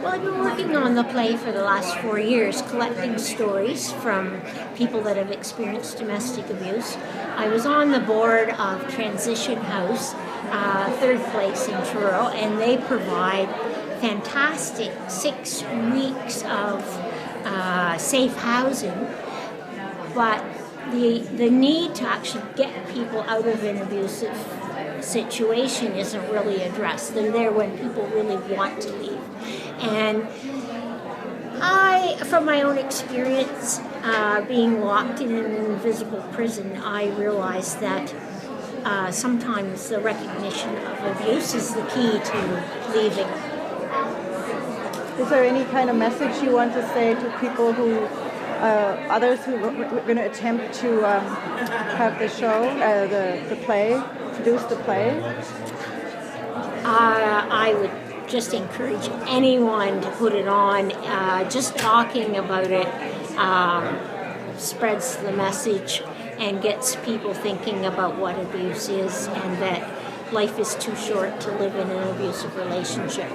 Well, I've been working on the play for the last 4 years, collecting stories from people that have experienced domestic abuse. I was on the board of Transition House, third place in Truro, and they provide fantastic 6 weeks of safe housing, but the need to actually get people out of an abusive situation isn't really addressed. They're there when people really want to leave. And from my own experience, being locked in an invisible prison, I realized that sometimes the recognition of abuse is the key to leaving. Is there any kind of message you want to say to people who, others who are going to attempt to have the show, the play, produce the play? I would just encourage anyone to put it on. Just talking about it spreads the message and gets people thinking about what abuse is and that life is too short to live in an abusive relationship.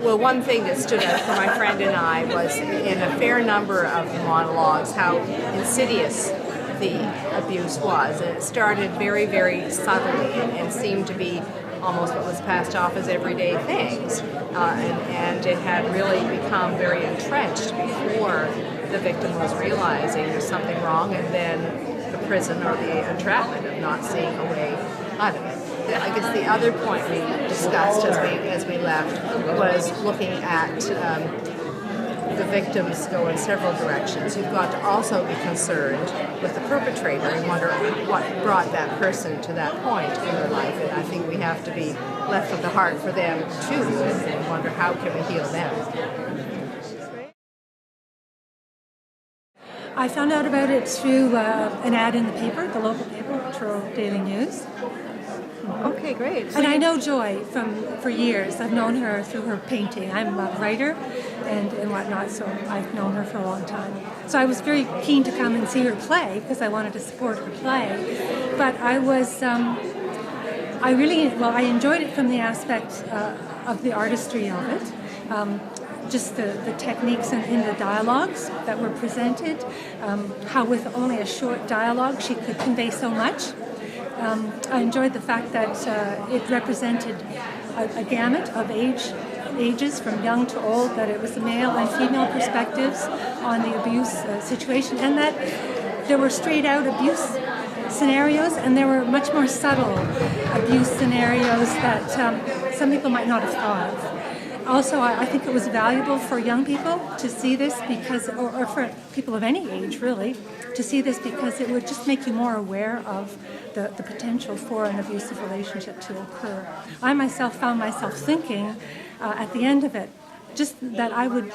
Well, one thing that stood out for my friend and I was in a fair number of the monologues how insidious the abuse was. And it started very, very subtly and seemed to be almost what was passed off as everyday things. And it had really become very entrenched before the victim was realizing there's something wrong, and then the prison or the entrapment of not seeing a way out of it. I guess the other point we discussed as we left was looking at the victims go in several directions. You've got to also be concerned with the perpetrator and wonder what brought that person to that point in their life. And I think we have to be left with the heart for them too, and wonder how can we heal them. I found out about it through an ad in the paper, the local paper, Truro Daily News. Okay, great. And I know Joy for years. I've known her through her painting. I'm a writer and whatnot, so I've known her for a long time. So I was very keen to come and see her play because I wanted to support her play. But I enjoyed it from the aspect of the artistry of it. Just the techniques in the dialogues that were presented, how with only a short dialogue she could convey so much. I enjoyed the fact that it represented a gamut of ages from young to old, that it was male and female perspectives on the abuse situation, and that there were straight out abuse scenarios and there were much more subtle abuse scenarios that some people might not have thought of. Also, I think it was valuable for young people to see this because, or for people of any age really, to see this because it would just make you more aware of the potential for an abusive relationship to occur. I myself found myself thinking at the end of it, just that I would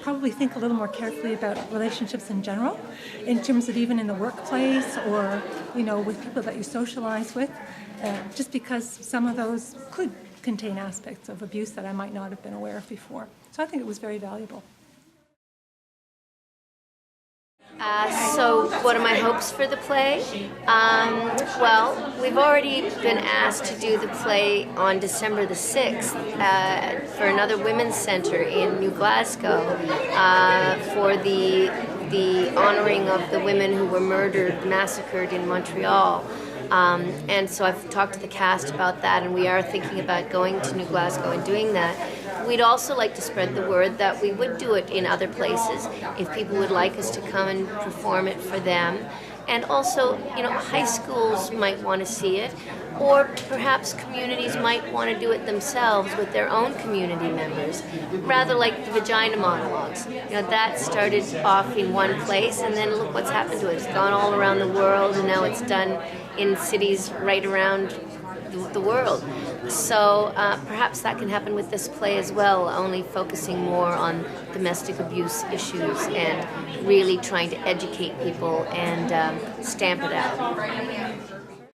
probably think a little more carefully about relationships in general, in terms of even in the workplace or, with people that you socialize with, just because some of those could contain aspects of abuse that I might not have been aware of before. So I think it was very valuable. So what are my hopes for the play? Well, we've already been asked to do the play on December the 6th for another women's center in New Glasgow for the honoring of the women who were massacred in Montreal. And so I've talked to the cast about that, and we are thinking about going to New Glasgow and doing that. We'd also like to spread the word that we would do it in other places if people would like us to come and perform it for them. And also, high schools might want to see it, or perhaps communities might want to do it themselves with their own community members, rather like the vagina monologues. That started off in one place, and then look what's happened to it. It's gone all around the world, and now it's done in cities right around the world. So perhaps that can happen with this play as well, only focusing more on domestic abuse issues and really trying to educate people and stamp it out.